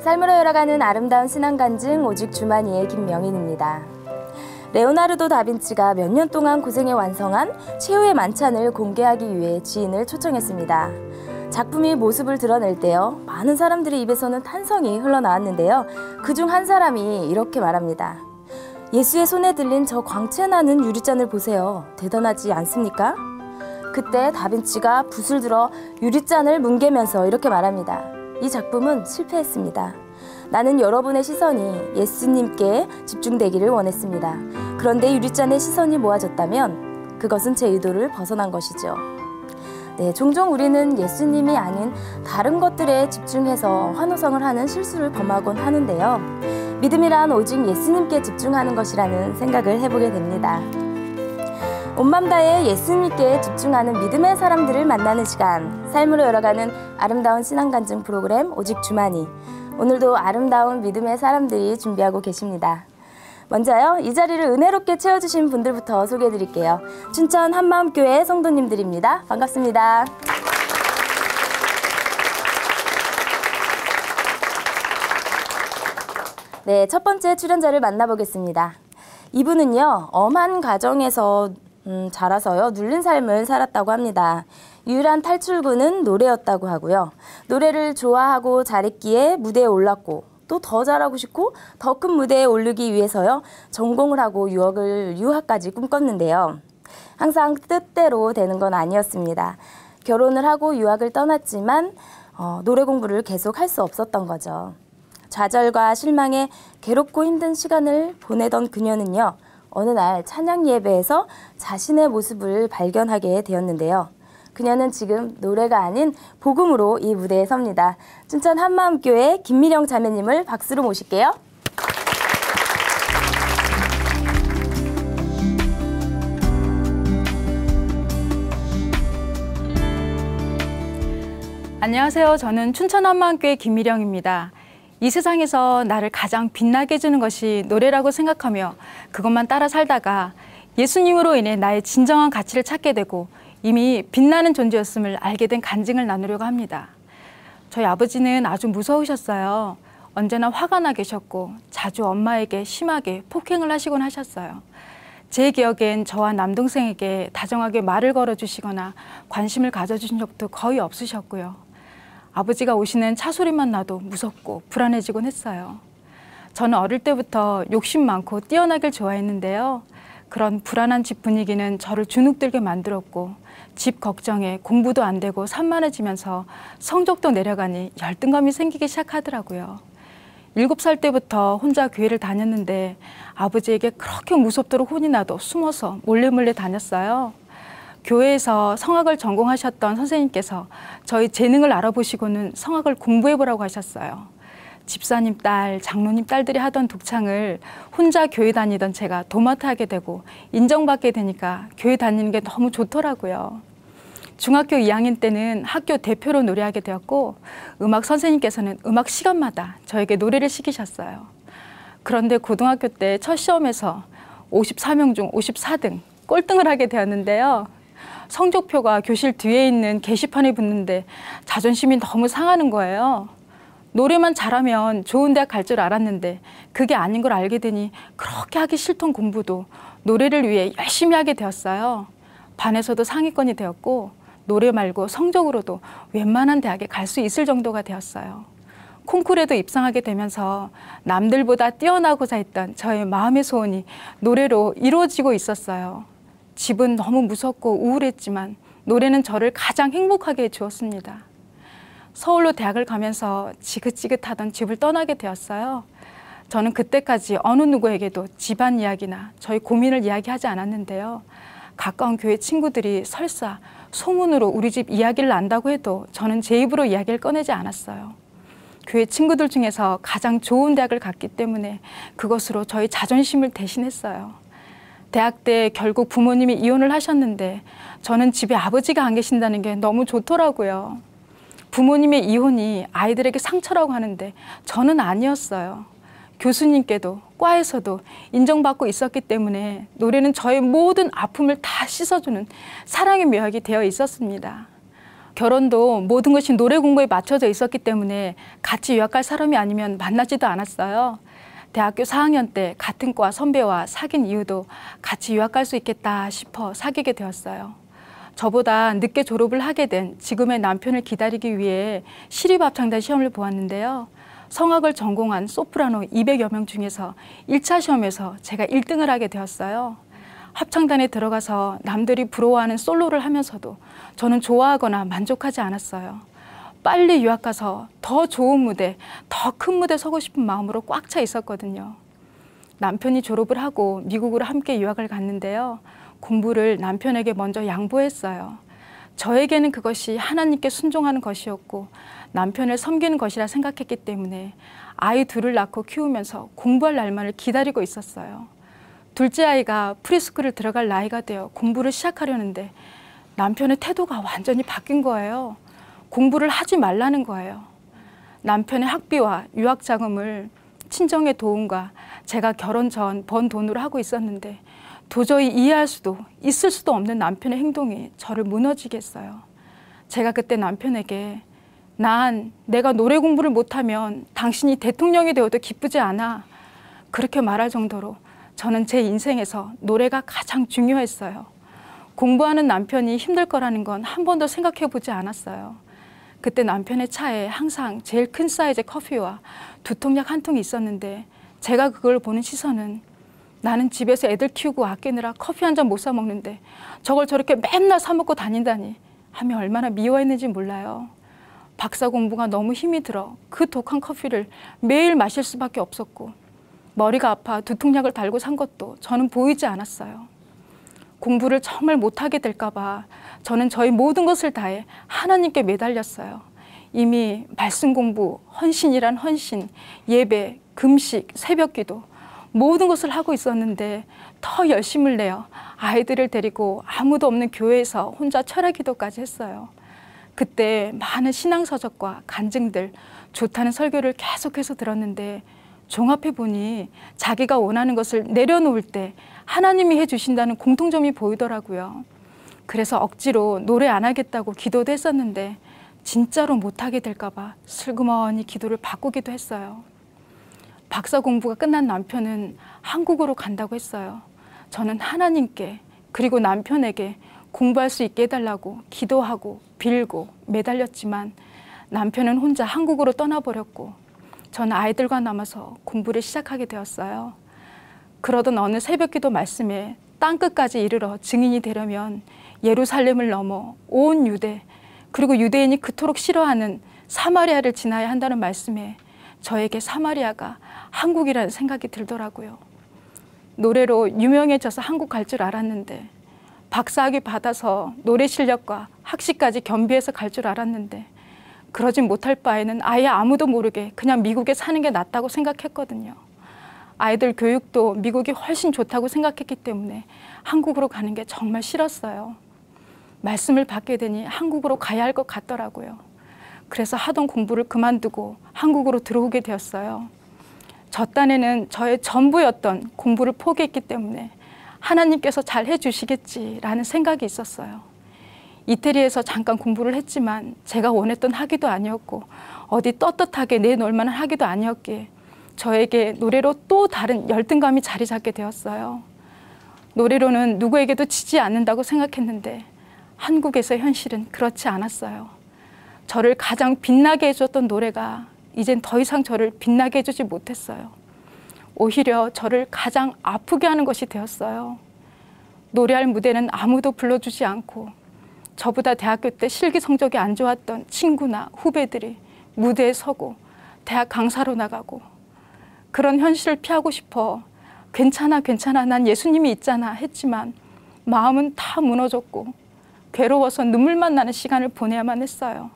삶으로 열어가는 아름다운 신앙 간증 오직 주만이의 김명인입니다. 레오나르도 다빈치가 몇 년 동안 고생해 완성한 최후의 만찬을 공개하기 위해 지인을 초청했습니다. 작품이 모습을 드러낼 때요, 많은 사람들의 입에서는 탄성이 흘러나왔는데요. 그중 한 사람이 이렇게 말합니다. 예수의 손에 들린 저 광채나는 유리잔을 보세요. 대단하지 않습니까? 그때 다빈치가 붓을 들어 유리잔을 뭉개면서 이렇게 말합니다. 이 작품은 실패했습니다. 나는 여러분의 시선이 예수님께 집중되기를 원했습니다. 그런데 유리잔에 시선이 모아졌다면 그것은 제 의도를 벗어난 것이죠. 네, 종종 우리는 예수님이 아닌 다른 것들에 집중해서 환호성을 하는 실수를 범하곤 하는데요. 믿음이란 오직 예수님께 집중하는 것이라는 생각을 해보게 됩니다. 온 맘 다해 예수님께 집중하는 믿음의 사람들을 만나는 시간, 삶으로 열어가는 아름다운 신앙 간증 프로그램 오직 주만이. 오늘도 아름다운 믿음의 사람들이 준비하고 계십니다. 먼저요, 이 자리를 은혜롭게 채워주신 분들부터 소개해드릴게요. 춘천 한마음교회 성도님들입니다. 반갑습니다. 네, 첫 번째 출연자를 만나보겠습니다. 이분은요, 엄한 가정에서 자라서요, 눌린 삶을 살았다고 합니다. 유일한 탈출구는 노래였다고 하고요. 노래를 좋아하고 잘했기에 무대에 올랐고, 또 더 잘하고 싶고 더 큰 무대에 오르기 위해서요, 전공을 하고 유학까지 꿈꿨는데요. 항상 뜻대로 되는 건 아니었습니다. 결혼을 하고 유학을 떠났지만 노래 공부를 계속 할 수 없었던 거죠. 좌절과 실망에 괴롭고 힘든 시간을 보내던 그녀는요, 어느 날 찬양 예배에서 자신의 모습을 발견하게 되었는데요. 그녀는 지금 노래가 아닌 복음으로 이 무대에 섭니다. 춘천 한마음교회 김미령 자매님을 박수로 모실게요. 안녕하세요. 저는 춘천 한마음교회 김미령입니다. 이 세상에서 나를 가장 빛나게 해주는 것이 노래라고 생각하며 그것만 따라 살다가 예수님으로 인해 나의 진정한 가치를 찾게 되고 이미 빛나는 존재였음을 알게 된 간증을 나누려고 합니다. 저희 아버지는 아주 무서우셨어요. 언제나 화가 나 계셨고 자주 엄마에게 심하게 폭행을 하시곤 하셨어요. 제 기억엔 저와 남동생에게 다정하게 말을 걸어주시거나 관심을 가져주신 적도 거의 없으셨고요. 아버지가 오시는 차 소리만 나도 무섭고 불안해지곤 했어요. 저는 어릴 때부터 욕심 많고 뛰어나길 좋아했는데요. 그런 불안한 집 분위기는 저를 주눅들게 만들었고 집 걱정에 공부도 안 되고 산만해지면서 성적도 내려가니 열등감이 생기기 시작하더라고요. 7살 때부터 혼자 교회를 다녔는데 아버지에게 그렇게 무섭도록 혼이 나도 숨어서 몰래 다녔어요. 교회에서 성악을 전공하셨던 선생님께서 저희 재능을 알아보시고는 성악을 공부해보라고 하셨어요. 집사님 딸, 장로님 딸들이 하던 독창을 혼자 교회 다니던 제가 도맡아 하게 되고 인정받게 되니까 교회 다니는 게 너무 좋더라고요. 중학교 2학년 때는 학교 대표로 노래하게 되었고 음악 선생님께서는 음악 시간마다 저에게 노래를 시키셨어요. 그런데 고등학교 때 첫 시험에서 54명 중 54등, 꼴등을 하게 되었는데요. 성적표가 교실 뒤에 있는 게시판에 붙는데 자존심이 너무 상하는 거예요. 노래만 잘하면 좋은 대학 갈 줄 알았는데 그게 아닌 걸 알게 되니 그렇게 하기 싫던 공부도 노래를 위해 열심히 하게 되었어요. 반에서도 상위권이 되었고 노래 말고 성적으로도 웬만한 대학에 갈 수 있을 정도가 되었어요. 콩쿠르에도 입상하게 되면서 남들보다 뛰어나고자 했던 저의 마음의 소원이 노래로 이루어지고 있었어요. 집은 너무 무섭고 우울했지만 노래는 저를 가장 행복하게 해주었습니다. 서울로 대학을 가면서 지긋지긋하던 집을 떠나게 되었어요. 저는 그때까지 어느 누구에게도 집안 이야기나 저희 고민을 이야기하지 않았는데요. 가까운 교회 친구들이 설사 소문으로 우리 집 이야기를 안다고 해도 저는 제 입으로 이야기를 꺼내지 않았어요. 교회 친구들 중에서 가장 좋은 대학을 갔기 때문에 그것으로 저희 자존심을 대신했어요. 대학 때 결국 부모님이 이혼을 하셨는데 저는 집에 아버지가 안 계신다는 게 너무 좋더라고요. 부모님의 이혼이 아이들에게 상처라고 하는데 저는 아니었어요. 교수님께도 과에서도 인정받고 있었기 때문에 노래는 저의 모든 아픔을 다 씻어주는 사랑의 묘약이 되어 있었습니다. 결혼도 모든 것이 노래 공부에 맞춰져 있었기 때문에 같이 유학 갈 사람이 아니면 만나지도 않았어요. 대학교 4학년 때 같은 과 선배와 사귄 이유도 같이 유학 갈 수 있겠다 싶어 사귀게 되었어요. 저보다 늦게 졸업을 하게 된 지금의 남편을 기다리기 위해 시립합창단 시험을 보았는데요. 성악을 전공한 소프라노 200여 명 중에서 1차 시험에서 제가 1등을 하게 되었어요. 합창단에 들어가서 남들이 부러워하는 솔로를 하면서도 저는 좋아하거나 만족하지 않았어요. 빨리 유학 가서 더 좋은 무대, 더 큰 무대 서고 싶은 마음으로 꽉 차 있었거든요. 남편이 졸업을 하고 미국으로 함께 유학을 갔는데요. 공부를 남편에게 먼저 양보했어요. 저에게는 그것이 하나님께 순종하는 것이었고 남편을 섬기는 것이라 생각했기 때문에 아이 둘을 낳고 키우면서 공부할 날만을 기다리고 있었어요. 둘째 아이가 프리스쿨을 들어갈 나이가 되어 공부를 시작하려는데 남편의 태도가 완전히 바뀐 거예요. 공부를 하지 말라는 거예요. 남편의 학비와 유학 자금을 친정의 도움과 제가 결혼 전 번 돈으로 하고 있었는데 도저히 이해할 수도 있을 수도 없는 남편의 행동이 저를 무너지게 했어요. 제가 그때 남편에게 난 내가 노래 공부를 못하면 당신이 대통령이 되어도 기쁘지 않아. 그렇게 말할 정도로 저는 제 인생에서 노래가 가장 중요했어요. 공부하는 남편이 힘들 거라는 건 한 번도 생각해 보지 않았어요. 그때 남편의 차에 항상 제일 큰 사이즈의 커피와 두통약 한 통이 있었는데 제가 그걸 보는 시선은 나는 집에서 애들 키우고 아끼느라 커피 한 잔 못 사 먹는데 저걸 저렇게 맨날 사 먹고 다닌다니 하며 얼마나 미워했는지 몰라요. 박사 공부가 너무 힘이 들어 그 독한 커피를 매일 마실 수밖에 없었고 머리가 아파 두통약을 달고 산 것도 저는 보이지 않았어요. 공부를 정말 못하게 될까 봐 저는 저의 모든 것을 다해 하나님께 매달렸어요. 이미 말씀 공부, 헌신이란 헌신, 예배, 금식, 새벽기도 모든 것을 하고 있었는데 더 열심을 내어 아이들을 데리고 아무도 없는 교회에서 혼자 철야기도까지 했어요. 그때 많은 신앙서적과 간증들, 좋다는 설교를 계속해서 들었는데 종합해 보니 자기가 원하는 것을 내려놓을 때 하나님이 해주신다는 공통점이 보이더라고요. 그래서 억지로 노래 안 하겠다고 기도도 했었는데 진짜로 못하게 될까 봐 슬그머니 기도를 바꾸기도 했어요. 박사 공부가 끝난 남편은 한국으로 간다고 했어요. 저는 하나님께 그리고 남편에게 공부할 수 있게 해달라고 기도하고 빌고 매달렸지만 남편은 혼자 한국으로 떠나버렸고 저는 아이들과 남아서 공부를 시작하게 되었어요. 그러던 어느 새벽기도 말씀에 땅끝까지 이르러 증인이 되려면 예루살렘을 넘어 온 유대 그리고 유대인이 그토록 싫어하는 사마리아를 지나야 한다는 말씀에 저에게 사마리아가 한국이라는 생각이 들더라고요. 노래로 유명해져서 한국 갈 줄 알았는데 박사학위 받아서 노래 실력과 학식까지 겸비해서 갈 줄 알았는데 그러진 못할 바에는 아예 아무도 모르게 그냥 미국에 사는 게 낫다고 생각했거든요. 아이들 교육도 미국이 훨씬 좋다고 생각했기 때문에 한국으로 가는 게 정말 싫었어요. 말씀을 받게 되니 한국으로 가야 할 것 같더라고요. 그래서 하던 공부를 그만두고 한국으로 들어오게 되었어요. 저 딴에는 저의 전부였던 공부를 포기했기 때문에 하나님께서 잘 해주시겠지라는 생각이 있었어요. 이태리에서 잠깐 공부를 했지만 제가 원했던 학위도 아니었고 어디 떳떳하게 내놓을 만한 학위도 아니었기에 저에게 노래로 또 다른 열등감이 자리 잡게 되었어요. 노래로는 누구에게도 지지 않는다고 생각했는데 한국에서의 현실은 그렇지 않았어요. 저를 가장 빛나게 해줬던 노래가 이젠 더 이상 저를 빛나게 해주지 못했어요. 오히려 저를 가장 아프게 하는 것이 되었어요. 노래할 무대는 아무도 불러주지 않고 저보다 대학교 때 실기 성적이 안 좋았던 친구나 후배들이 무대에 서고 대학 강사로 나가고 그런 현실을 피하고 싶어 괜찮아 난 예수님이 있잖아 했지만 마음은 다 무너졌고 괴로워서 눈물만 나는 시간을 보내야만 했어요.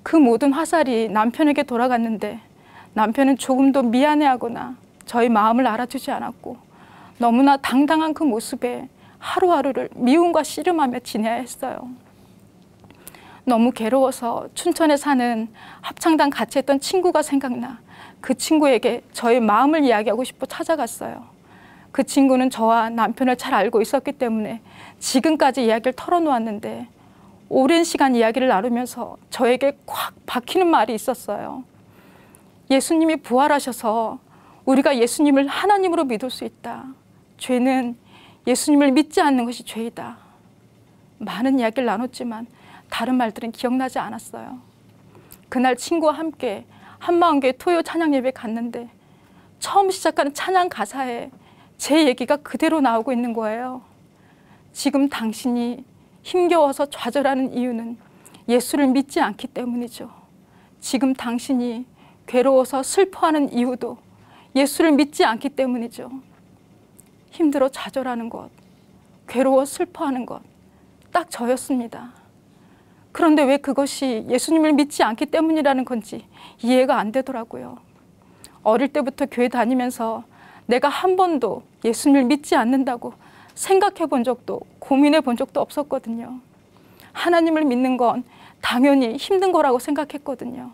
그 모든 화살이 남편에게 돌아갔는데 남편은 조금도 미안해하거나 저희 마음을 알아주지 않았고 너무나 당당한 그 모습에 하루하루를 미움과 씨름하며 지내야 했어요. 너무 괴로워서 춘천에 사는 합창단 같이 했던 친구가 생각나 그 친구에게 저의 마음을 이야기하고 싶어 찾아갔어요. 그 친구는 저와 남편을 잘 알고 있었기 때문에 지금까지 이야기를 털어놓았는데 오랜 시간 이야기를 나누면서 저에게 꽉 박히는 말이 있었어요. 예수님이 부활하셔서 우리가 예수님을 하나님으로 믿을 수 있다. 죄는 예수님을 믿지 않는 것이 죄이다. 많은 이야기를 나눴지만 다른 말들은 기억나지 않았어요. 그날 친구와 함께 한마음교회 토요 찬양 예배 갔는데 처음 시작하는 찬양 가사에 제 얘기가 그대로 나오고 있는 거예요. 지금 당신이 힘겨워서 좌절하는 이유는 예수를 믿지 않기 때문이죠. 지금 당신이 괴로워서 슬퍼하는 이유도 예수를 믿지 않기 때문이죠. 힘들어 좌절하는 것, 괴로워 슬퍼하는 것, 딱 저였습니다. 그런데 왜 그것이 예수님을 믿지 않기 때문이라는 건지 이해가 안 되더라고요. 어릴 때부터 교회 다니면서 내가 한 번도 예수님을 믿지 않는다고 생각해 본 적도 고민해 본 적도 없었거든요. 하나님을 믿는 건 당연히 힘든 거라고 생각했거든요.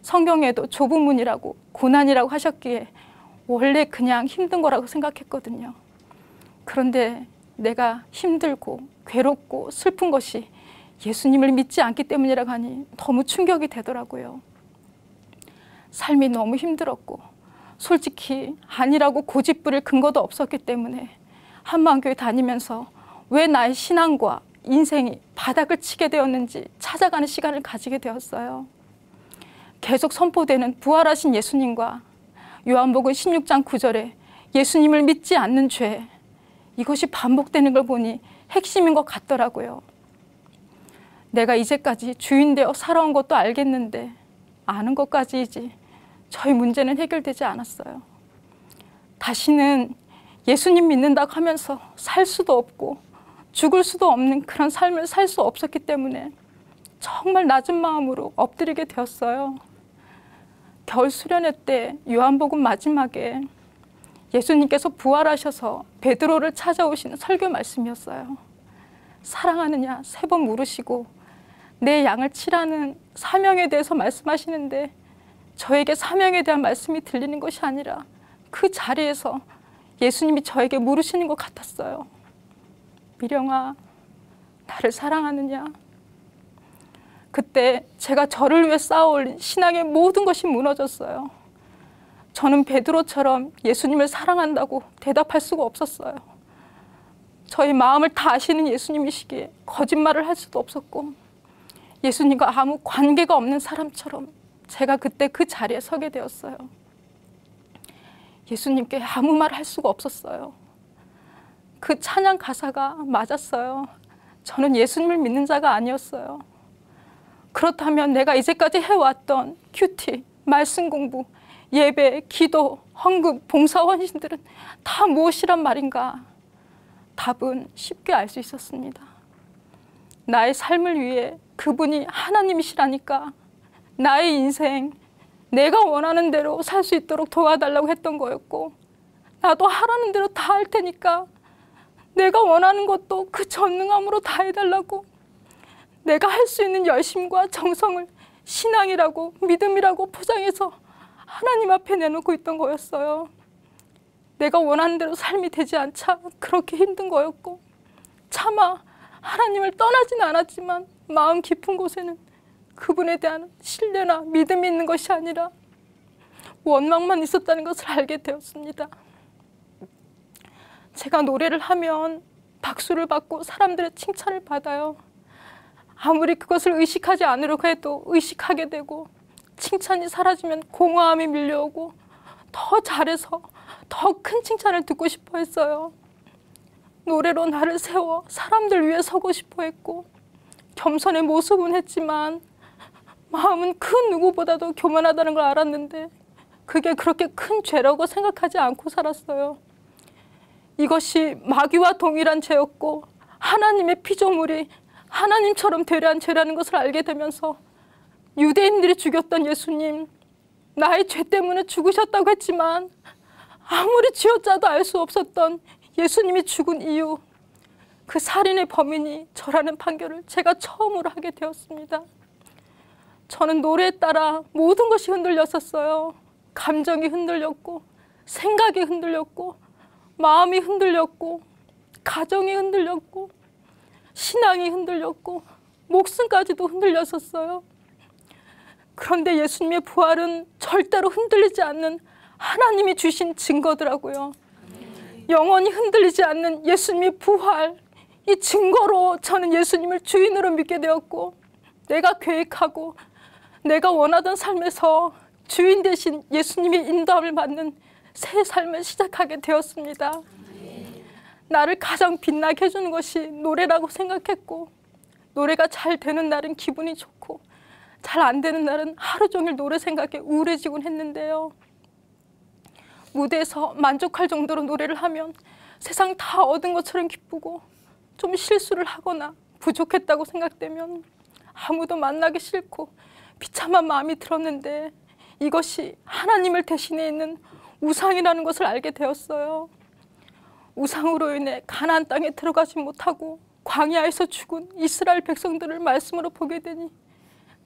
성경에도 좁은 문이라고 고난이라고 하셨기에 원래 그냥 힘든 거라고 생각했거든요. 그런데 내가 힘들고 괴롭고 슬픈 것이 예수님을 믿지 않기 때문이라고 하니 너무 충격이 되더라고요. 삶이 너무 힘들었고 솔직히 아니라고 고집 부릴 근거도 없었기 때문에 한마음교회 다니면서 왜 나의 신앙과 인생이 바닥을 치게 되었는지 찾아가는 시간을 가지게 되었어요. 계속 선포되는 부활하신 예수님과 요한복음 16장 9절에 예수님을 믿지 않는 죄, 이것이 반복되는 걸 보니 핵심인 것 같더라고요. 내가 이제까지 주인 되어 살아온 것도 알겠는데 아는 것까지이지 저희 문제는 해결되지 않았어요. 다시는 예수님 믿는다고 하면서 살 수도 없고 죽을 수도 없는 그런 삶을 살 수 없었기 때문에 정말 낮은 마음으로 엎드리게 되었어요. 겨울 수련회 때 요한복음 마지막에 예수님께서 부활하셔서 베드로를 찾아오시는 설교 말씀이었어요. 사랑하느냐 3번 물으시고 내 양을 치라는 사명에 대해서 말씀하시는데 저에게 사명에 대한 말씀이 들리는 것이 아니라 그 자리에서 예수님이 저에게 물으시는 것 같았어요. 미령아, 나를 사랑하느냐? 그때 제가 저를 위해 쌓아올린 신앙의 모든 것이 무너졌어요. 저는 베드로처럼 예수님을 사랑한다고 대답할 수가 없었어요. 저희 마음을 다 아시는 예수님이시기에 거짓말을 할 수도 없었고 예수님과 아무 관계가 없는 사람처럼 제가 그때 그 자리에 서게 되었어요. 예수님께 아무 말을 할 수가 없었어요. 그 찬양 가사가 맞았어요. 저는 예수님을 믿는 자가 아니었어요. 그렇다면 내가 이제까지 해왔던 큐티, 말씀 공부, 예배, 기도, 헌금, 봉사 헌신들은 다 무엇이란 말인가? 답은 쉽게 알 수 있었습니다. 나의 삶을 위해 그분이 하나님이시라니까 나의 인생 내가 원하는 대로 살 수 있도록 도와달라고 했던 거였고 나도 하라는 대로 다 할 테니까 내가 원하는 것도 그 전능함으로 다 해달라고 내가 할 수 있는 열심과 정성을 신앙이라고 믿음이라고 포장해서 하나님 앞에 내놓고 있던 거였어요. 내가 원하는 대로 삶이 되지 않자 그렇게 힘든 거였고 차마 하나님을 떠나진 않았지만 마음 깊은 곳에는 그분에 대한 신뢰나 믿음이 있는 것이 아니라 원망만 있었다는 것을 알게 되었습니다. 제가 노래를 하면 박수를 받고 사람들의 칭찬을 받아요. 아무리 그것을 의식하지 않으려고 해도 의식하게 되고 칭찬이 사라지면 공허함이 밀려오고 더 잘해서 더 큰 칭찬을 듣고 싶어 했어요. 노래로 나를 세워 사람들 위해 서고 싶어 했고 겸손의 모습은 했지만 마음은 그 누구보다도 교만하다는 걸 알았는데 그게 그렇게 큰 죄라고 생각하지 않고 살았어요. 이것이 마귀와 동일한 죄였고 하나님의 피조물이 하나님처럼 되려한 죄라는 것을 알게 되면서 유대인들이 죽였던 예수님, 나의 죄 때문에 죽으셨다고 했지만 아무리 쥐어짜도 알 수 없었던 예수님이 죽은 이유, 그 살인의 범인이 저라는 판결을 제가 처음으로 하게 되었습니다. 저는 노래에 따라 모든 것이 흔들렸었어요. 감정이 흔들렸고 생각이 흔들렸고 마음이 흔들렸고 가정이 흔들렸고 신앙이 흔들렸고 목숨까지도 흔들렸었어요. 그런데 예수님의 부활은 절대로 흔들리지 않는 하나님이 주신 증거더라고요. 영원히 흔들리지 않는 예수님의 부활, 이 증거로 저는 예수님을 주인으로 믿게 되었고, 내가 계획하고 내가 원하던 삶에서 주인 대신 예수님의 인도함을 받는 새 삶을 시작하게 되었습니다. 나를 가장 빛나게 해주는 것이 노래라고 생각했고, 노래가 잘 되는 날은 기분이 좋고 잘 안 되는 날은 하루 종일 노래 생각에 우울해지곤 했는데요. 무대에서 만족할 정도로 노래를 하면 세상 다 얻은 것처럼 기쁘고, 좀 실수를 하거나 부족했다고 생각되면 아무도 만나기 싫고 비참한 마음이 들었는데, 이것이 하나님을 대신해 있는 우상이라는 것을 알게 되었어요. 우상으로 인해 가나안 땅에 들어가지 못하고 광야에서 죽은 이스라엘 백성들을 말씀으로 보게 되니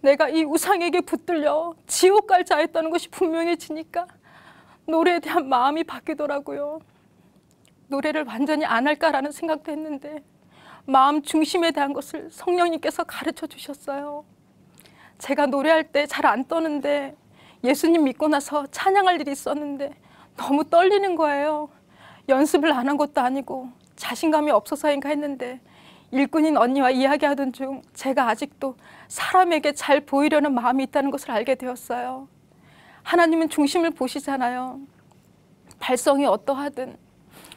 내가 이 우상에게 붙들려 지옥 갈 자였다는 것이 분명해지니까 노래에 대한 마음이 바뀌더라고요. 노래를 완전히 안 할까라는 생각도 했는데 마음 중심에 대한 것을 성령님께서 가르쳐 주셨어요. 제가 노래할 때 잘 안 떠는데 예수님 믿고 나서 찬양할 일이 있었는데 너무 떨리는 거예요. 연습을 안 한 것도 아니고 자신감이 없어서인가 했는데 일꾼인 언니와 이야기하던 중 제가 아직도 사람에게 잘 보이려는 마음이 있다는 것을 알게 되었어요. 하나님은 중심을 보시잖아요. 발성이 어떠하든,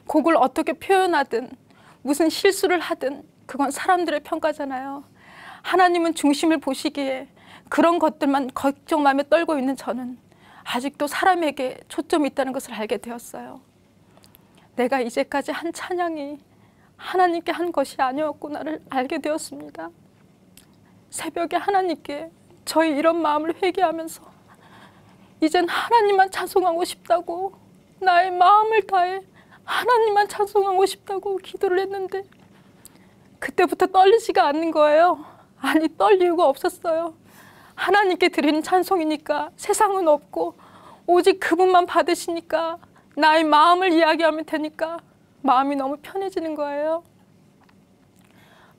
곡을 어떻게 표현하든, 무슨 실수를 하든 그건 사람들의 평가잖아요. 하나님은 중심을 보시기에 그런 것들만 걱정마음에 떨고 있는 저는 아직도 사람에게 초점이 있다는 것을 알게 되었어요. 내가 이제까지 한 찬양이 하나님께 한 것이 아니었구나를 알게 되었습니다. 새벽에 하나님께 저희 이런 마음을 회개하면서 이젠 하나님만 찬송하고 싶다고, 나의 마음을 다해 하나님만 찬송하고 싶다고 기도를 했는데 그때부터 떨리지가 않는 거예요. 아니, 떨 이유가 없었어요. 하나님께 드리는 찬송이니까 세상은 없고 오직 그분만 받으시니까 나의 마음을 이야기하면 되니까 마음이 너무 편해지는 거예요.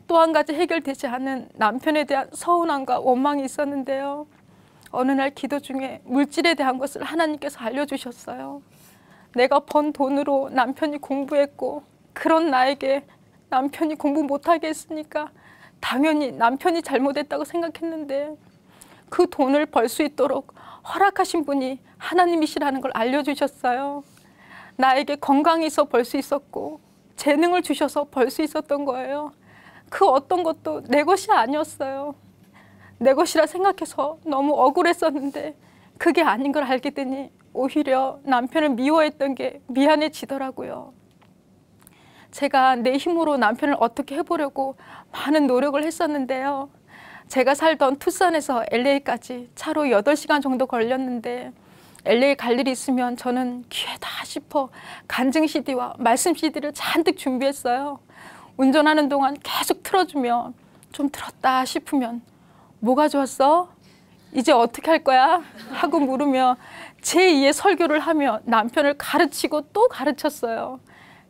또 한 가지 해결되지 않은 남편에 대한 서운함과 원망이 있었는데요. 어느 날 기도 중에 물질에 대한 것을 하나님께서 알려주셨어요. 내가 번 돈으로 남편이 공부했고 그런 나에게 남편이 공부 못하게 했으니까 당연히 남편이 잘못했다고 생각했는데 그 돈을 벌 수 있도록 허락하신 분이 하나님이시라는 걸 알려주셨어요. 나에게 건강이 있어 벌 수 있었고 재능을 주셔서 벌 수 있었던 거예요. 그 어떤 것도 내 것이 아니었어요. 내 것이라 생각해서 너무 억울했었는데 그게 아닌 걸 알게 되니 오히려 남편을 미워했던 게 미안해지더라고요. 제가 내 힘으로 남편을 어떻게 해보려고 많은 노력을 했었는데요. 제가 살던 투싼에서 LA까지 차로 8시간 정도 걸렸는데 LA 갈 일이 있으면 저는 기회다 싶어 간증 CD와 말씀 CD를 잔뜩 준비했어요. 운전하는 동안 계속 틀어주며 좀 들었다 싶으면 뭐가 좋았어? 이제 어떻게 할 거야? 하고 물으며 제2의 설교를 하며 남편을 가르치고 또 가르쳤어요.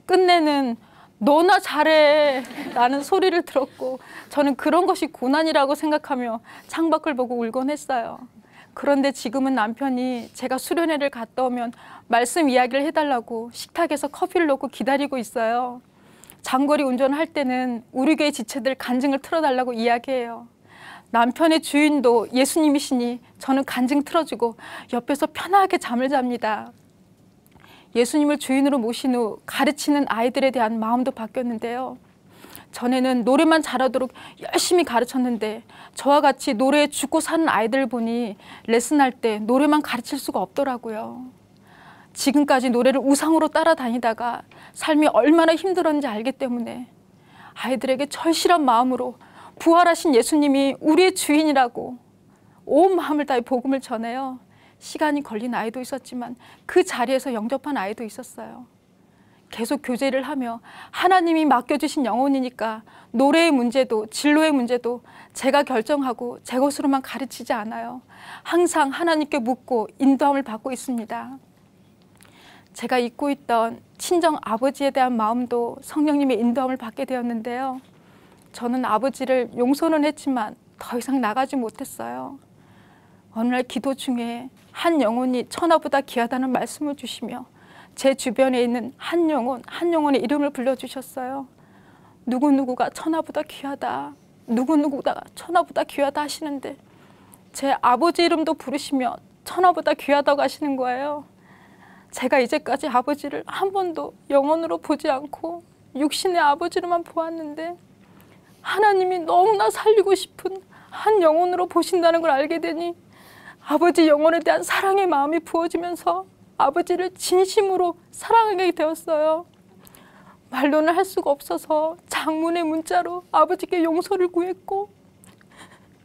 끝내는 너나 잘해 라는 소리를 들었고 저는 그런 것이 고난이라고 생각하며 창밖을 보고 울곤 했어요. 그런데 지금은 남편이 제가 수련회를 갔다 오면 말씀 이야기를 해달라고 식탁에서 커피를 놓고 기다리고 있어요. 장거리 운전할 때는 우리 교회 지체들 간증을 틀어달라고 이야기해요. 남편의 주인도 예수님이시니 저는 간증 틀어주고 옆에서 편하게 잠을 잡니다. 예수님을 주인으로 모신 후 가르치는 아이들에 대한 마음도 바뀌었는데요. 전에는 노래만 잘하도록 열심히 가르쳤는데 저와 같이 노래에 죽고 사는 아이들 보니 레슨할 때 노래만 가르칠 수가 없더라고요. 지금까지 노래를 우상으로 따라다니다가 삶이 얼마나 힘들었는지 알기 때문에 아이들에게 절실한 마음으로 부활하신 예수님이 우리의 주인이라고 온 마음을 다해 복음을 전해요. 시간이 걸린 아이도 있었지만 그 자리에서 영접한 아이도 있었어요. 계속 교제를 하며 하나님이 맡겨주신 영혼이니까 노래의 문제도 진로의 문제도 제가 결정하고 제 것으로만 가르치지 않아요. 항상 하나님께 묻고 인도함을 받고 있습니다. 제가 잊고 있던 친정 아버지에 대한 마음도 성령님의 인도함을 받게 되었는데요. 저는 아버지를 용서는 했지만 더 이상 나가지 못했어요. 어느 날 기도 중에 한 영혼이 천하보다 귀하다는 말씀을 주시며 제 주변에 있는 한 영혼의 이름을 불러주셨어요. 누구누구가 천하보다 귀하다, 누구누구가 천하보다 귀하다 하시는데 제 아버지 이름도 부르시며 천하보다 귀하다고 하시는 거예요. 제가 이제까지 아버지를 한 번도 영혼으로 보지 않고 육신의 아버지로만 보았는데 하나님이 너무나 살리고 싶은 한 영혼으로 보신다는 걸 알게 되니 아버지 영혼에 대한 사랑의 마음이 부어지면서 아버지를 진심으로 사랑하게 되었어요. 말로는 할 수가 없어서 장문의 문자로 아버지께 용서를 구했고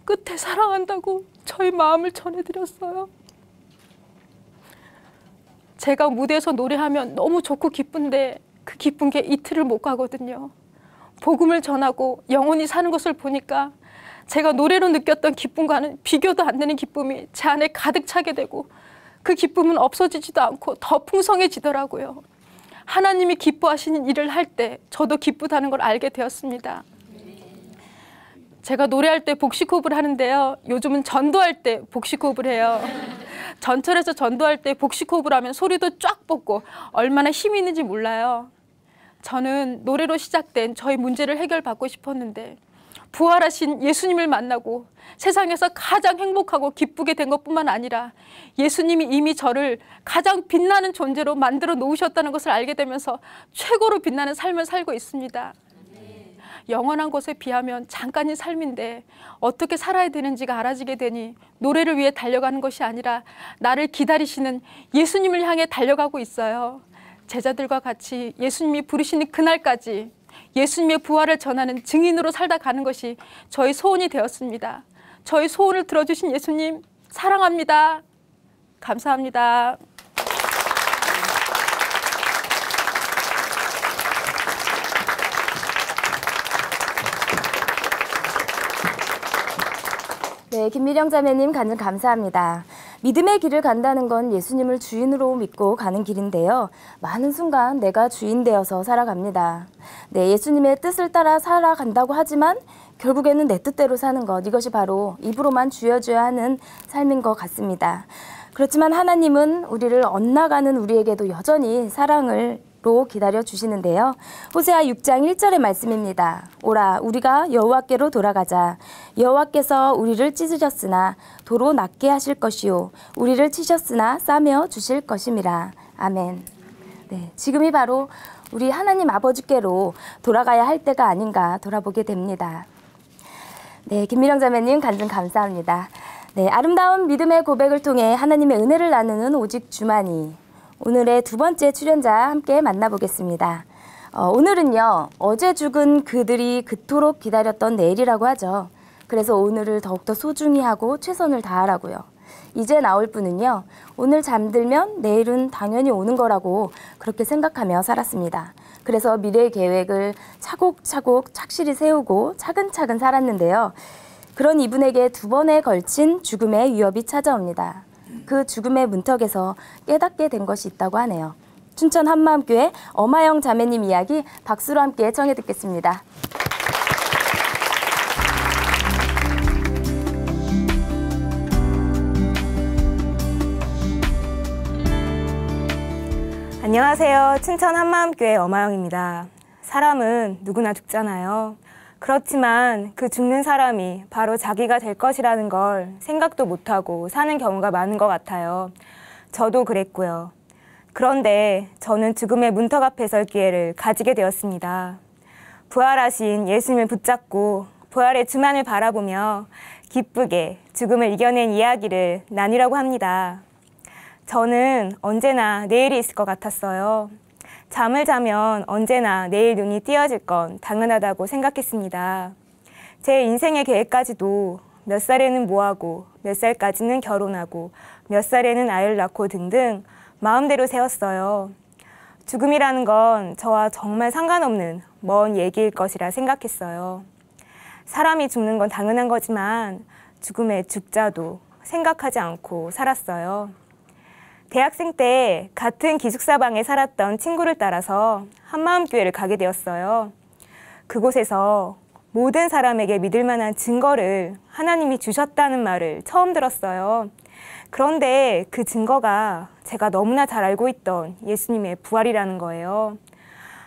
끝에 사랑한다고 저희 마음을 전해드렸어요. 제가 무대에서 노래하면 너무 좋고 기쁜데 그 기쁜 게 이틀을 못 가거든요. 복음을 전하고 영혼이 사는 것을 보니까 제가 노래로 느꼈던 기쁨과는 비교도 안 되는 기쁨이 제 안에 가득 차게 되고 그 기쁨은 없어지지도 않고 더 풍성해지더라고요. 하나님이 기뻐하시는 일을 할 때 저도 기쁘다는 걸 알게 되었습니다. 제가 노래할 때 복식 호흡을 하는데요. 요즘은 전도할 때 복식 호흡을 해요. 전철에서 전도할 때 복식 호흡을 하면 소리도 쫙 뻗고 얼마나 힘이 있는지 몰라요. 저는 노래로 시작된 저희 문제를 해결받고 싶었는데 부활하신 예수님을 만나고 세상에서 가장 행복하고 기쁘게 된 것뿐만 아니라 예수님이 이미 저를 가장 빛나는 존재로 만들어 놓으셨다는 것을 알게 되면서 최고로 빛나는 삶을 살고 있습니다. 영원한 것에 비하면 잠깐의 삶인데 어떻게 살아야 되는지가 알아지게 되니 노래를 위해 달려가는 것이 아니라 나를 기다리시는 예수님을 향해 달려가고 있어요. 제자들과 같이 예수님이 부르시는 그날까지 예수님의 부활을 전하는 증인으로 살다 가는 것이 저희 소원이 되었습니다. 저희 소원을 들어주신 예수님 사랑합니다. 감사합니다. 네, 김미령 자매님 간증 감사합니다. 믿음의 길을 간다는 건 예수님을 주인으로 믿고 가는 길인데요. 많은 순간 내가 주인 되어서 살아갑니다. 네, 예수님의 뜻을 따라 살아간다고 하지만 결국에는 내 뜻대로 사는 것, 이것이 바로 입으로만 쥐어줘야 하는 삶인 것 같습니다. 그렇지만 하나님은 우리를 엇나가는 우리에게도 여전히 사랑을 기다려 주시는데요. 호세아 6장 1절의 말씀입니다. 오라 우리가 여호와께로 돌아가자. 여호와께서 우리를 찢으셨으나 도로 낫게 하실 것이요 우리를 치셨으나 싸매어 주실 것임이라. 아멘. 네, 지금이 바로 우리 하나님 아버지께로 돌아가야 할 때가 아닌가 돌아보게 됩니다. 네, 김미령 자매님 간증 감사합니다. 네, 아름다운 믿음의 고백을 통해 하나님의 은혜를 나누는 오직 주만이. 오늘의 두 번째 출연자 함께 만나보겠습니다. 오늘은요, 어제 죽은 그들이 그토록 기다렸던 내일이라고 하죠. 그래서 오늘을 더욱더 소중히 하고 최선을 다하라고요. 이제 나올 분은요, 오늘 잠들면 내일은 당연히 오는 거라고 그렇게 생각하며 살았습니다. 그래서 미래의 계획을 차곡차곡 착실히 세우고 차근차근 살았는데요. 그런 이분에게 두 번에 걸친 죽음의 위협이 찾아옵니다. 그 죽음의 문턱에서 깨닫게 된 것이 있다고 하네요. 춘천 한마음교회 엄하영 자매님 이야기 박수로 함께 청해 듣겠습니다. 안녕하세요. 춘천 한마음교회 엄하영입니다. 사람은 누구나 죽잖아요. 그렇지만 그 죽는 사람이 바로 자기가 될 것이라는 걸 생각도 못하고 사는 경우가 많은 것 같아요. 저도 그랬고요. 그런데 저는 죽음의 문턱 앞에 설 기회를 가지게 되었습니다. 부활하신 예수님을 붙잡고 부활의 주만을 바라보며 기쁘게 죽음을 이겨낸 이야기를 나누려고 합니다. 저는 언제나 내일이 있을 것 같았어요. 잠을 자면 언제나 내일 눈이 띄어질 건 당연하다고 생각했습니다. 제 인생의 계획까지도 몇 살에는 뭐하고 몇 살까지는 결혼하고 몇 살에는 아이를 낳고 등등 마음대로 세웠어요. 죽음이라는 건 저와 정말 상관없는 먼 얘기일 것이라 생각했어요. 사람이 죽는 건 당연한 거지만 죽음의 죽자도 생각하지 않고 살았어요. 대학생 때 같은 기숙사방에 살았던 친구를 따라서 한마음교회를 가게 되었어요. 그곳에서 모든 사람에게 믿을 만한 증거를 하나님이 주셨다는 말을 처음 들었어요. 그런데 그 증거가 제가 너무나 잘 알고 있던 예수님의 부활이라는 거예요.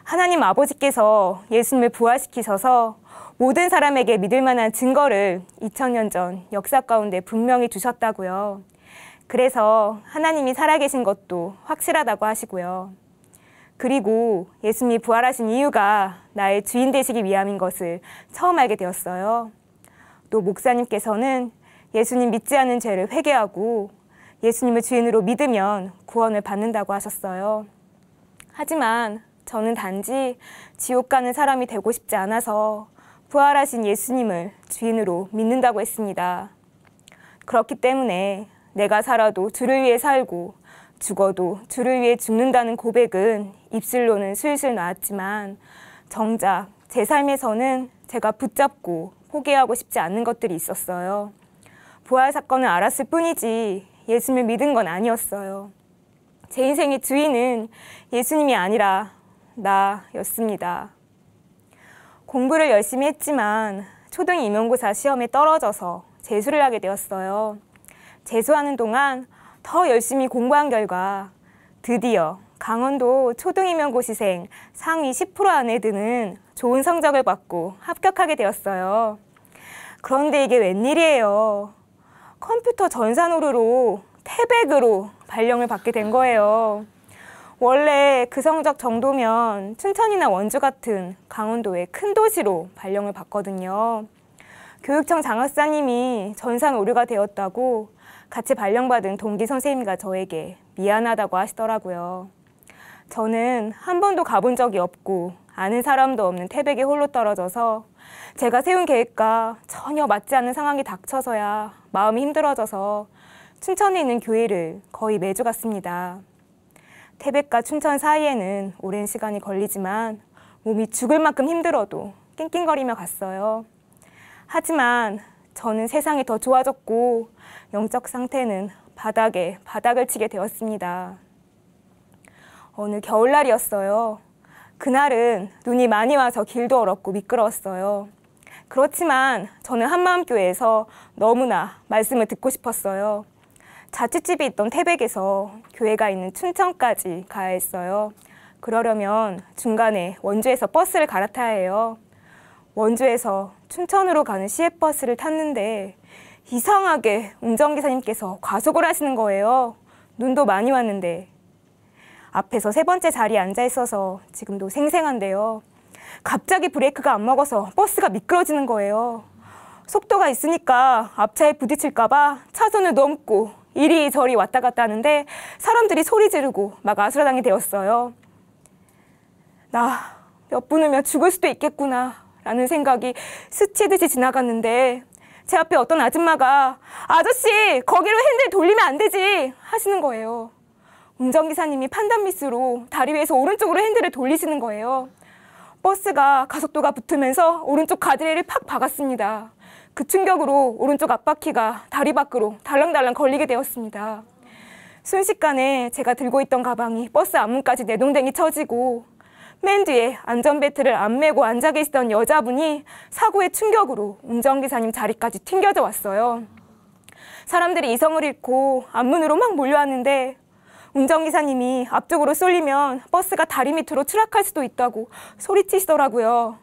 하나님 아버지께서 예수님을 부활시키셔서 모든 사람에게 믿을 만한 증거를 2000년 전 역사 가운데 분명히 주셨다고요. 그래서 하나님이 살아계신 것도 확실하다고 하시고요. 그리고 예수님이 부활하신 이유가 나의 주인 되시기 위함인 것을 처음 알게 되었어요. 또 목사님께서는 예수님 믿지 않는 죄를 회개하고 예수님을 주인으로 믿으면 구원을 받는다고 하셨어요. 하지만 저는 단지 지옥 가는 사람이 되고 싶지 않아서 부활하신 예수님을 주인으로 믿는다고 했습니다. 그렇기 때문에 내가 살아도 주를 위해 살고 죽어도 주를 위해 죽는다는 고백은 입술로는 술술 나왔지만 정작 제 삶에서는 제가 붙잡고 포기하고 싶지 않는 것들이 있었어요. 부활 사건을 알았을 뿐이지 예수님을 믿은 건 아니었어요. 제 인생의 주인은 예수님이 아니라 나였습니다. 공부를 열심히 했지만 초등 임용고사 시험에 떨어져서 재수를 하게 되었어요. 재수하는 동안 더 열심히 공부한 결과 드디어 강원도 초등임용고시생 상위 10% 안에 드는 좋은 성적을 받고 합격하게 되었어요. 그런데 이게 웬일이에요. 컴퓨터 전산오류로 태백으로 발령을 받게 된 거예요. 원래 그 성적 정도면 춘천이나 원주 같은 강원도의 큰 도시로 발령을 받거든요. 교육청 장학사님이 전산 오류가 되었다고 같이 발령받은 동기 선생님과 저에게 미안하다고 하시더라고요. 저는 한 번도 가본 적이 없고 아는 사람도 없는 태백에 홀로 떨어져서 제가 세운 계획과 전혀 맞지 않는 상황이 닥쳐서야 마음이 힘들어져서 춘천에 있는 교회를 거의 매주 갔습니다. 태백과 춘천 사이에는 오랜 시간이 걸리지만 몸이 죽을 만큼 힘들어도 낑낑거리며 갔어요. 하지만 저는 세상이 더 좋아졌고 영적 상태는 바닥을 치게 되었습니다. 어느 겨울날이었어요. 그날은 눈이 많이 와서 길도 얼었고 미끄러웠어요. 그렇지만 저는 한마음교회에서 너무나 말씀을 듣고 싶었어요. 자취집이 있던 태백에서 교회가 있는 춘천까지 가야 했어요. 그러려면 중간에 원주에서 버스를 갈아타야 해요. 원주에서 춘천으로 가는 시외버스를 탔는데 이상하게 운전기사님께서 과속을 하시는 거예요. 눈도 많이 왔는데. 앞에서 세 번째 자리에 앉아 있어서 지금도 생생한데요. 갑자기 브레이크가 안 먹어서 버스가 미끄러지는 거예요. 속도가 있으니까 앞차에 부딪힐까 봐 차선을 넘고 이리저리 왔다 갔다 하는데 사람들이 소리 지르고 막 아수라장이 되었어요. 나 몇 분 후면 죽을 수도 있겠구나 라는 생각이 스치듯이 지나갔는데 제 앞에 어떤 아줌마가 아저씨 거기로 핸들 돌리면 안 되지 하시는 거예요. 운전기사님이 판단 미스로 다리 위에서 오른쪽으로 핸들을 돌리시는 거예요. 버스가 가속도가 붙으면서 오른쪽 가드레일을 팍 박았습니다. 그 충격으로 오른쪽 앞바퀴가 다리 밖으로 달랑달랑 걸리게 되었습니다. 순식간에 제가 들고 있던 가방이 버스 앞문까지 내동댕이 쳐지고 맨 뒤에 안전벨트를 안 매고 앉아 계시던 여자분이 사고의 충격으로 운전기사님 자리까지 튕겨져 왔어요. 사람들이 이성을 잃고 앞문으로 막 몰려왔는데 운전기사님이 앞쪽으로 쏠리면 버스가 다리 밑으로 추락할 수도 있다고 소리치시더라고요.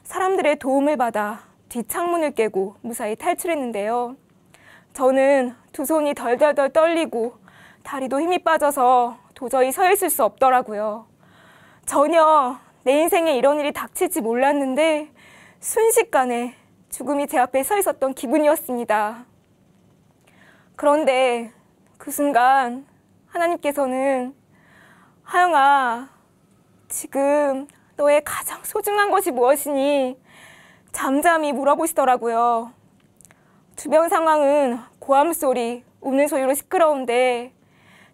사람들의 도움을 받아 뒷창문을 깨고 무사히 탈출했는데요. 저는 두 손이 덜덜덜 떨리고 다리도 힘이 빠져서 도저히 서 있을 수 없더라고요. 전혀 내 인생에 이런 일이 닥칠지 몰랐는데 순식간에 죽음이 제 앞에 서 있었던 기분이었습니다. 그런데 그 순간 하나님께서는 하영아, 지금 너의 가장 소중한 것이 무엇이니? 잠잠히 물어보시더라고요. 주변 상황은 고함 소리, 우는 소리로 시끄러운데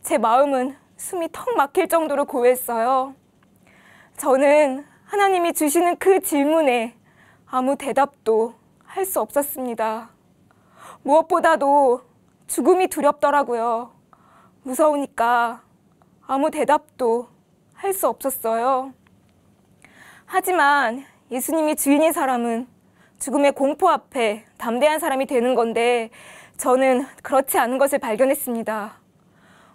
제 마음은 숨이 턱 막힐 정도로 고요했어요. 저는 하나님이 주시는 그 질문에 아무 대답도 할 수 없었습니다. 무엇보다도 죽음이 두렵더라고요. 무서우니까 아무 대답도 할 수 없었어요. 하지만 예수님이 주인인 사람은 죽음의 공포 앞에 담대한 사람이 되는 건데 저는 그렇지 않은 것을 발견했습니다.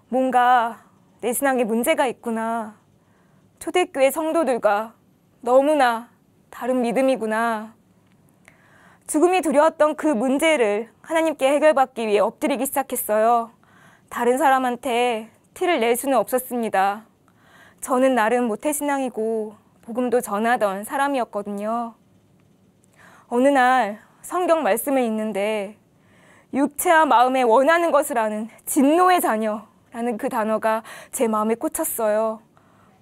뭔가 내 신앙에 문제가 있구나. 초대교회 성도들과 너무나 다른 믿음이구나. 죽음이 두려웠던 그 문제를 하나님께 해결받기 위해 엎드리기 시작했어요. 다른 사람한테 티를 낼 수는 없었습니다. 저는 나름 모태신앙이고 복음도 전하던 사람이었거든요. 어느 날 성경 말씀을 읽는데 육체와 마음에 원하는 것을 아는 진노의 자녀라는 그 단어가 제 마음에 꽂혔어요.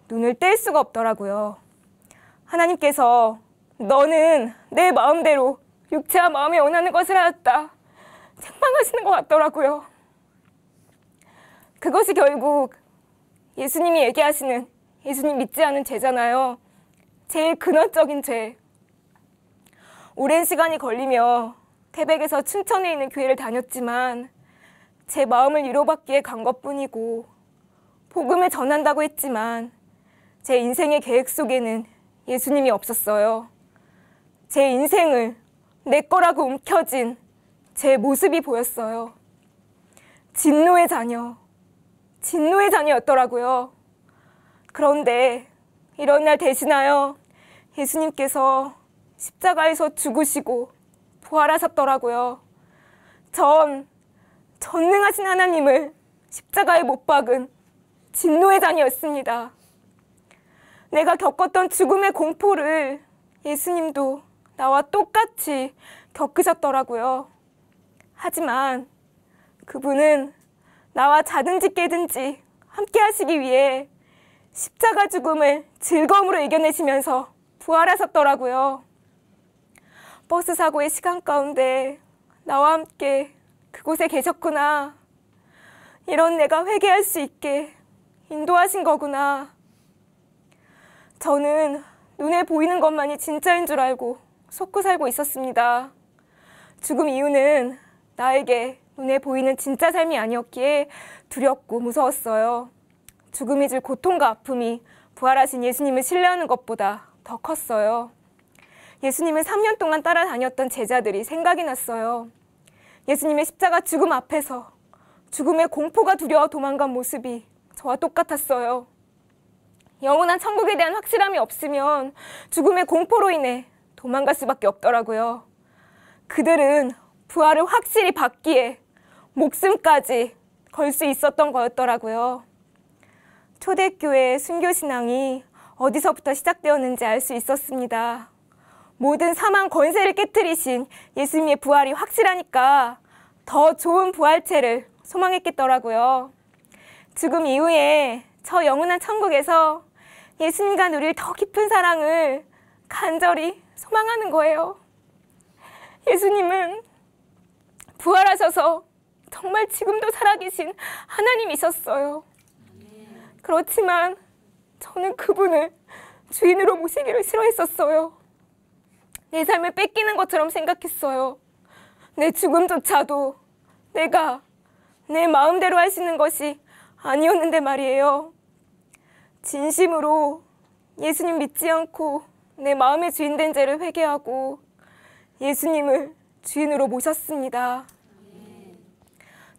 눈을 뗄 수가 없더라고요. 하나님께서 너는 내 마음대로 육체와 마음에 원하는 것을 하였다. 책망하시는 것 같더라고요. 그것이 결국 예수님이 얘기하시는 예수님 믿지 않은 죄잖아요. 제일 근원적인 죄. 오랜 시간이 걸리며 태백에서 춘천에 있는 교회를 다녔지만 제 마음을 위로받기에 간 것뿐이고 복음을 전한다고 했지만 제 인생의 계획 속에는 예수님이 없었어요. 제 인생을 내 거라고 움켜쥔 제 모습이 보였어요. 진노의 자녀였더라고요. 그런데 이런 날 대신하여 예수님께서 십자가에서 죽으시고 부활하셨더라고요. 전능하신 하나님을 십자가에 못 박은 진노의 자녀였습니다. 내가 겪었던 죽음의 공포를 예수님도 나와 똑같이 겪으셨더라고요. 하지만 그분은 나와 자든지 깨든지 함께 하시기 위해 십자가 죽음을 즐거움으로 이겨내시면서 부활하셨더라고요. 버스 사고의 시간 가운데 나와 함께 그곳에 계셨구나. 이런 내가 회개할 수 있게 인도하신 거구나. 저는 눈에 보이는 것만이 진짜인 줄 알고 속고 살고 있었습니다. 죽음 이유는 나에게 눈에 보이는 진짜 삶이 아니었기에 두렵고 무서웠어요. 죽음이 줄 고통과 아픔이 부활하신 예수님을 신뢰하는 것보다 더 컸어요. 예수님을 3년 동안 따라다녔던 제자들이 생각이 났어요. 예수님의 십자가 죽음 앞에서 죽음의 공포가 두려워 도망간 모습이 저와 똑같았어요. 영원한 천국에 대한 확실함이 없으면 죽음의 공포로 인해 도망갈 수밖에 없더라고요. 그들은 부활을 확실히 받기에 목숨까지 걸 수 있었던 거였더라고요. 초대교회의 순교신앙이 어디서부터 시작되었는지 알 수 있었습니다. 모든 사망 권세를 깨뜨리신 예수님의 부활이 확실하니까 더 좋은 부활체를 소망했겠더라고요. 죽음 이후에 저 영원한 천국에서 예수님과 누릴 더 깊은 사랑을 간절히 소망하는 거예요. 예수님은 부활하셔서 정말 지금도 살아계신 하나님이셨어요. 그렇지만 저는 그분을 주인으로 모시기를 싫어했었어요. 내 삶을 뺏기는 것처럼 생각했어요. 내 죽음조차도 내가 내 마음대로 할 수 있는 것이 아니었는데 말이에요. 진심으로 예수님 믿지 않고 내 마음의 주인 된 죄를 회개하고 예수님을 주인으로 모셨습니다.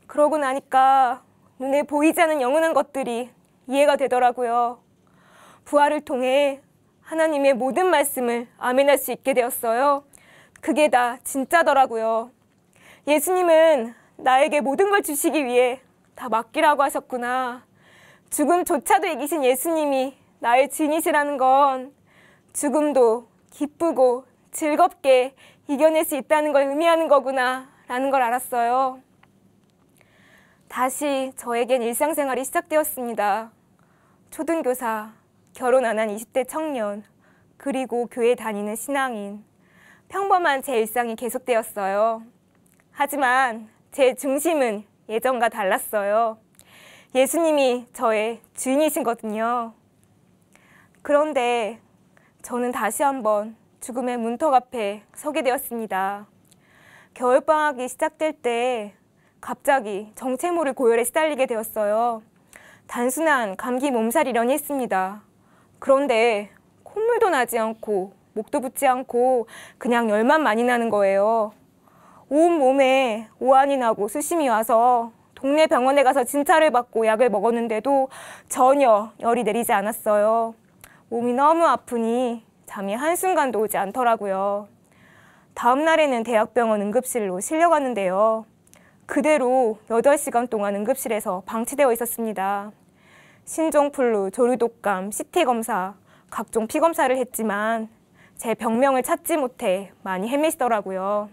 그러고 나니까 눈에 보이지 않는 영원한 것들이 이해가 되더라고요. 부활을 통해 하나님의 모든 말씀을 아멘할 수 있게 되었어요. 그게 다 진짜더라고요. 예수님은 나에게 모든 걸 주시기 위해 다 맡기라고 하셨구나. 죽음조차도 이기신 예수님이 나의 주인이시라는 건 죽음도 기쁘고 즐겁게 이겨낼 수 있다는 걸 의미하는 거구나 라는 걸 알았어요. 다시 저에겐 일상생활이 시작되었습니다. 초등교사, 결혼 안 한 20대 청년, 그리고 교회 다니는 신앙인. 평범한 제 일상이 계속되었어요. 하지만 제 중심은 예전과 달랐어요. 예수님이 저의 주인이시거든요. 그런데 저는 다시 한번 죽음의 문턱 앞에 서게 되었습니다. 겨울방학이 시작될 때 갑자기 정체 모를 고열에 시달리게 되었어요. 단순한 감기 몸살이려니 했습니다. 그런데 콧물도 나지 않고 목도 붙지 않고 그냥 열만 많이 나는 거예요. 온 몸에 오한이 나고 수심이 와서 동네 병원에 가서 진찰을 받고 약을 먹었는데도 전혀 열이 내리지 않았어요. 몸이 너무 아프니 잠이 한순간도 오지 않더라고요. 다음 날에는 대학병원 응급실로 실려갔는데요. 그대로 8시간 동안 응급실에서 방치되어 있었습니다. 신종플루, 조류독감, CT검사, 각종 피검사를 했지만 제 병명을 찾지 못해 많이 헤매시더라고요.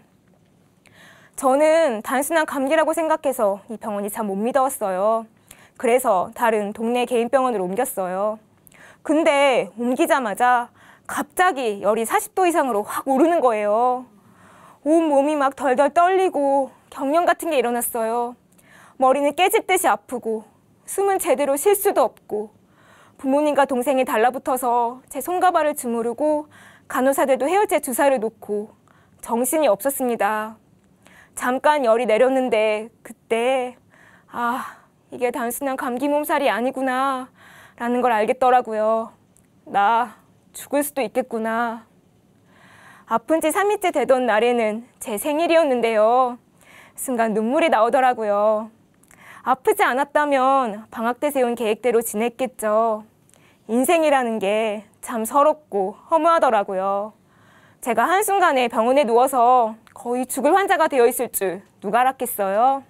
저는 단순한 감기라고 생각해서 이 병원이 참 못 믿어왔어요. 그래서 다른 동네 개인 병원으로 옮겼어요. 근데 옮기자마자 갑자기 열이 40도 이상으로 확 오르는 거예요. 온 몸이 막 덜덜 떨리고 경련 같은 게 일어났어요. 머리는 깨질 듯이 아프고 숨은 제대로 쉴 수도 없고 부모님과 동생이 달라붙어서 제 손가발을 주무르고 간호사들도 해열제 주사를 놓고 정신이 없었습니다. 잠깐 열이 내렸는데 그때 이게 단순한 감기 몸살이 아니구나 라는 걸 알겠더라고요. 나 죽을 수도 있겠구나. 아픈 지 3일째 되던 날에는 제 생일이었는데요. 순간 눈물이 나오더라고요. 아프지 않았다면 방학 때 세운 계획대로 지냈겠죠. 인생이라는 게 참 서럽고 허무하더라고요. 제가 한순간에 병원에 누워서 거의 죽을 환자가 되어 있을 줄 누가 알았겠어요?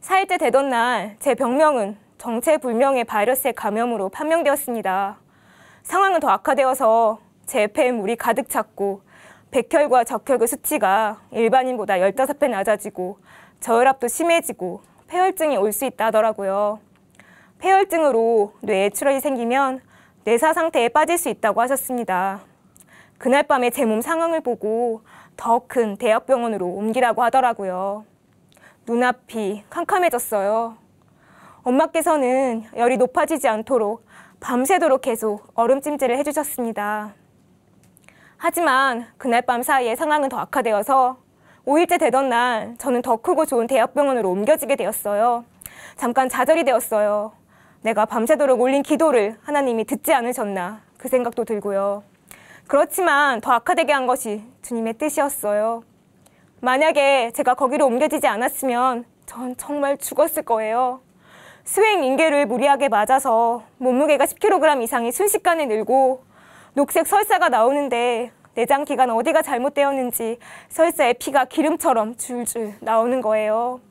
4일째 되던 날 제 병명은 정체불명의 바이러스의 감염으로 판명되었습니다. 상황은 더 악화되어서 제 폐에 물이 가득 찼고 백혈과 적혈구 수치가 일반인보다 15배 낮아지고 저혈압도 심해지고 폐혈증이 올 수 있다 하더라고요. 폐혈증으로 뇌에 출혈이 생기면 뇌사 상태에 빠질 수 있다고 하셨습니다. 그날 밤에 제 몸 상황을 보고 더 큰 대학병원으로 옮기라고 하더라고요. 눈앞이 캄캄해졌어요. 엄마께서는 열이 높아지지 않도록 밤새도록 계속 얼음찜질을 해주셨습니다. 하지만 그날 밤 사이에 상황은 더 악화되어서 5일째 되던 날 저는 더 크고 좋은 대학병원으로 옮겨지게 되었어요. 잠깐 좌절이 되었어요. 내가 밤새도록 올린 기도를 하나님이 듣지 않으셨나 그 생각도 들고요. 그렇지만 더 악화되게 한 것이 주님의 뜻이었어요. 만약에 제가 거기로 옮겨지지 않았으면 전 정말 죽었을 거예요. 수행 인계를 무리하게 맞아서 몸무게가 10kg 이상이 순식간에 늘고 녹색 설사가 나오는데 내장기관 어디가 잘못되었는지 설사에 피가 기름처럼 줄줄 나오는 거예요.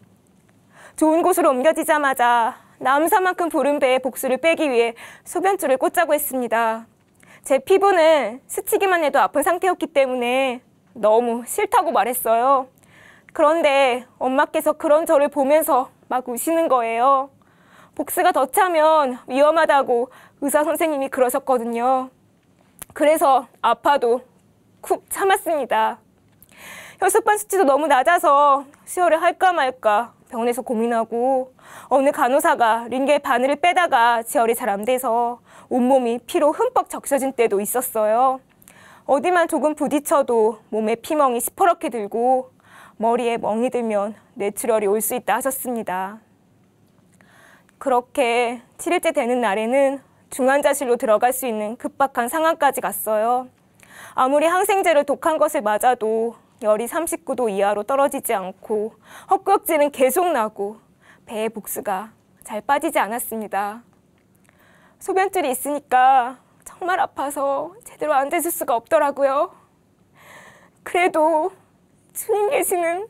좋은 곳으로 옮겨지자마자 남사만큼 부른 배에 복수를 빼기 위해 소변줄을 꽂자고 했습니다. 제 피부는 스치기만 해도 아픈 상태였기 때문에 너무 싫다고 말했어요. 그런데 엄마께서 그런 저를 보면서 막 우시는 거예요. 복수가 더 차면 위험하다고 의사 선생님이 그러셨거든요. 그래서 아파도 쿡 참았습니다. 혈소판 수치도 너무 낮아서 수혈을 할까 말까 병원에서 고민하고 어느 간호사가 링겔 바늘을 빼다가 지혈이 잘 안 돼서 온몸이 피로 흠뻑 적셔진 때도 있었어요. 어디만 조금 부딪혀도 몸에 피멍이 시퍼렇게 들고 머리에 멍이 들면 뇌출혈이 올 수 있다 하셨습니다. 그렇게 7일째 되는 날에는 중환자실로 들어갈 수 있는 급박한 상황까지 갔어요. 아무리 항생제를 독한 것을 맞아도 열이 39도 이하로 떨어지지 않고 헛구역질은 계속 나고 배의 복수가 잘 빠지지 않았습니다. 소변줄이 있으니까 정말 아파서 제대로 앉아있을 수가 없더라고요. 그래도 주님 계시는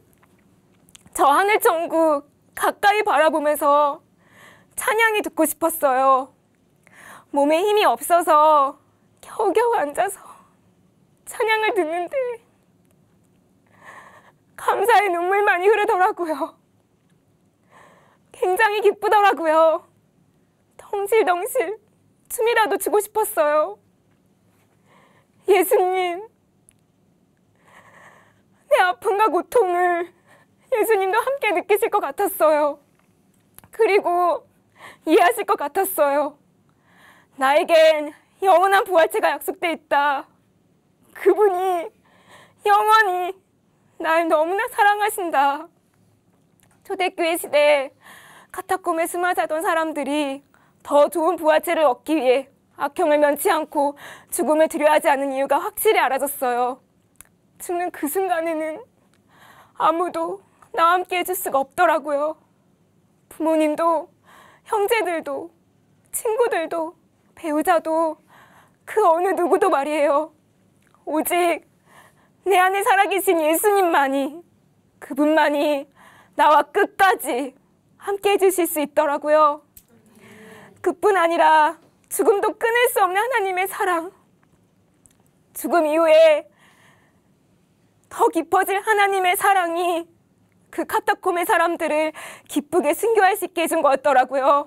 저 하늘천국 가까이 바라보면서 찬양이 듣고 싶었어요. 몸에 힘이 없어서 겨우겨우 앉아서 찬양을 듣는데 감사의 눈물만이 흐르더라고요. 굉장히 기쁘더라고요. 덩실덩실 춤이라도 추고 싶었어요. 예수님, 내 아픔과 고통을 예수님도 함께 느끼실 것 같았어요. 그리고 이해하실 것 같았어요. 나에겐 영원한 부활체가 약속돼 있다. 그분이 영원히 날 너무나 사랑하신다. 초대교회 시대에 카타콤에 숨어 자던 사람들이 더 좋은 부활체를 얻기 위해 악형을 면치 않고 죽음을 두려워하지 않는 이유가 확실히 알아졌어요. 죽는 그 순간에는 아무도 나와 함께 해줄 수가 없더라고요. 부모님도, 형제들도, 친구들도, 배우자도, 그 어느 누구도 말이에요. 오직 내 안에 살아계신 예수님만이, 그분만이 나와 끝까지 함께 해주실 수 있더라고요. 그뿐 아니라 죽음도 끊을 수 없는 하나님의 사랑, 죽음 이후에 더 깊어질 하나님의 사랑이 그 카타콤의 사람들을 기쁘게 순교할 수 있게 해준 거였더라고요.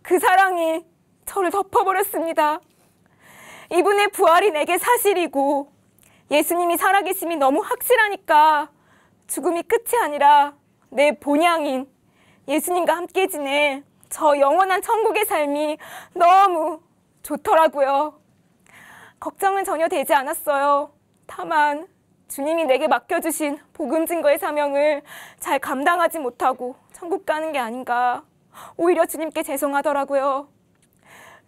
그 사랑이 저를 덮어버렸습니다. 이분의 부활이 내게 사실이고 예수님이 살아계심이 너무 확실하니까 죽음이 끝이 아니라 내 본향인 예수님과 함께 지내 저 영원한 천국의 삶이 너무 좋더라고요. 걱정은 전혀 되지 않았어요. 다만 주님이 내게 맡겨주신 복음 증거의 사명을 잘 감당하지 못하고 천국 가는 게 아닌가, 오히려 주님께 죄송하더라고요.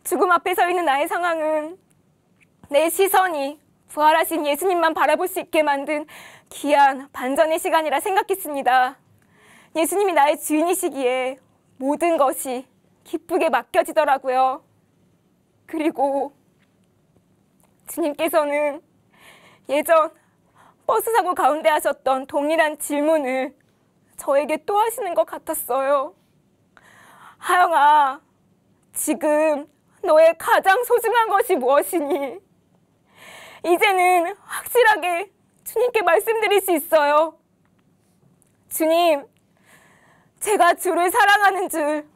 죽음 앞에 서 있는 나의 상황은 내 시선이 부활하신 예수님만 바라볼 수 있게 만든 귀한 반전의 시간이라 생각했습니다. 예수님이 나의 주인이시기에 모든 것이 기쁘게 맡겨지더라고요. 그리고 주님께서는 예전 버스 사고 가운데 하셨던 동일한 질문을 저에게 또 하시는 것 같았어요. 하영아, 지금 너의 가장 소중한 것이 무엇이니? 이제는 확실하게 주님께 말씀드릴 수 있어요. 주님, 제가 주를 사랑하는 줄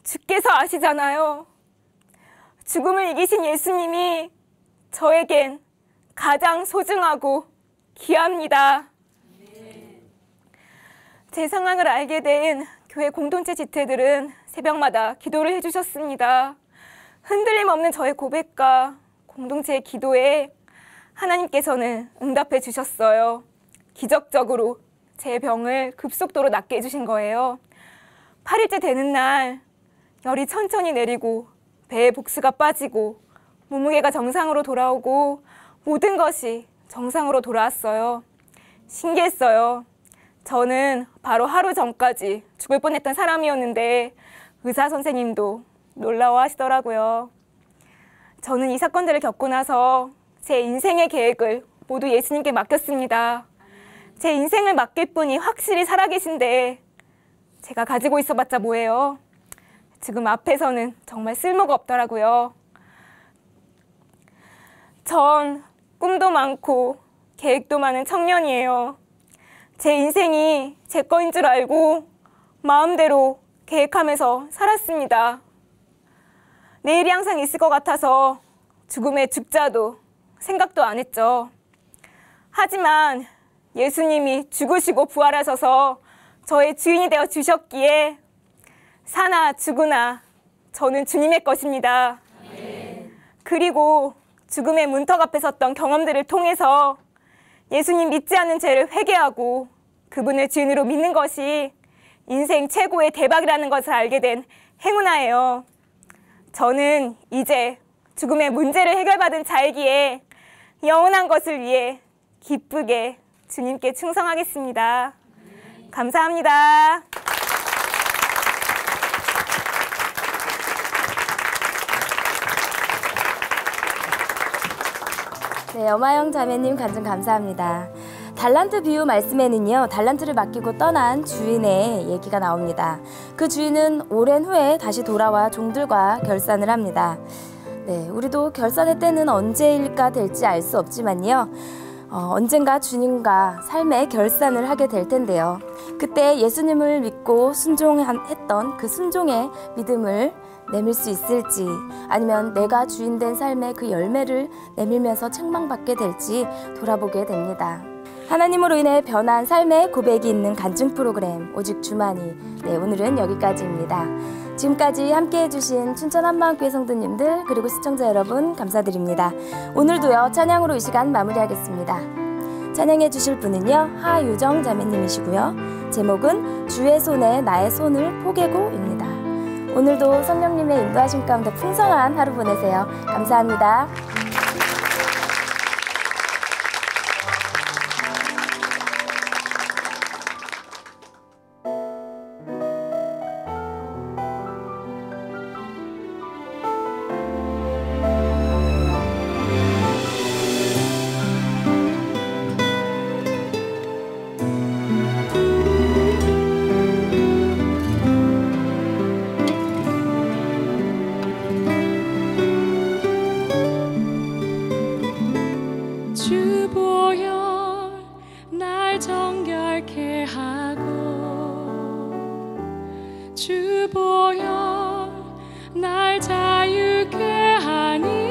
주께서 아시잖아요. 죽음을 이기신 예수님이 저에겐 가장 소중하고 귀합니다. 제 상황을 알게 된 교회 공동체 지체들은 새벽마다 기도를 해주셨습니다. 흔들림 없는 저의 고백과 공동체의 기도에 하나님께서는 응답해 주셨어요. 기적적으로 제 병을 급속도로 낫게 해주신 거예요. 8일째 되는 날 열이 천천히 내리고 배에 복수가 빠지고 몸무게가 정상으로 돌아오고 모든 것이 정상으로 돌아왔어요. 신기했어요. 저는 바로 하루 전까지 죽을 뻔했던 사람이었는데 의사 선생님도 놀라워하시더라고요. 저는 이 사건들을 겪고 나서 제 인생의 계획을 모두 예수님께 맡겼습니다. 제 인생을 맡길 분이 확실히 살아계신데 제가 가지고 있어봤자 뭐예요. 지금 앞에서는 정말 쓸모가 없더라고요. 전 꿈도 많고 계획도 많은 청년이에요. 제 인생이 제 거인 줄 알고 마음대로 계획하면서 살았습니다. 내일이 항상 있을 것 같아서 죽음의 죽자도 생각도 안 했죠. 하지만 예수님이 죽으시고 부활하셔서 저의 주인이 되어 주셨기에 사나 죽으나 저는 주님의 것입니다. 그리고 죽음의 문턱 앞에 섰던 경험들을 통해서 예수님 믿지 않는 죄를 회개하고 그분을 주인으로 믿는 것이 인생 최고의 대박이라는 것을 알게 된 행운아예요. 저는 이제 죽음의 문제를 해결받은 자이기에 영원한 것을 위해 기쁘게 주님께 충성하겠습니다. 감사합니다. 네, 엄하영 자매님 간증 감사합니다. 달란트 비유 말씀에는요, 달란트를 맡기고 떠난 주인의 얘기가 나옵니다. 그 주인은 오랜 후에 다시 돌아와 종들과 결산을 합니다. 네, 우리도 결산의 때는 언제일까 될지 알 수 없지만요, 언젠가 주님과 삶의 결산을 하게 될 텐데요. 그때 예수님을 믿고 순종했던 그 순종의 믿음을 내밀 수 있을지, 아니면 내가 주인된 삶의 그 열매를 내밀면서 책망받게 될지 돌아보게 됩니다. 하나님으로 인해 변한 삶의 고백이 있는 간증 프로그램 오직 주만이, 네, 오늘은 여기까지입니다. 지금까지 함께해 주신 춘천 한마음교회 성도님들 그리고 시청자 여러분 감사드립니다. 오늘도요 찬양으로 이 시간 마무리하겠습니다. 찬양해 주실 분은요 하유정 자매님이시고요, 제목은 주의 손에 나의 손을 포개고입니다. 오늘도 성령님의 인도하심 가운데 풍성한 하루 보내세요. 감사합니다. 주 보혈 날 자유케 하니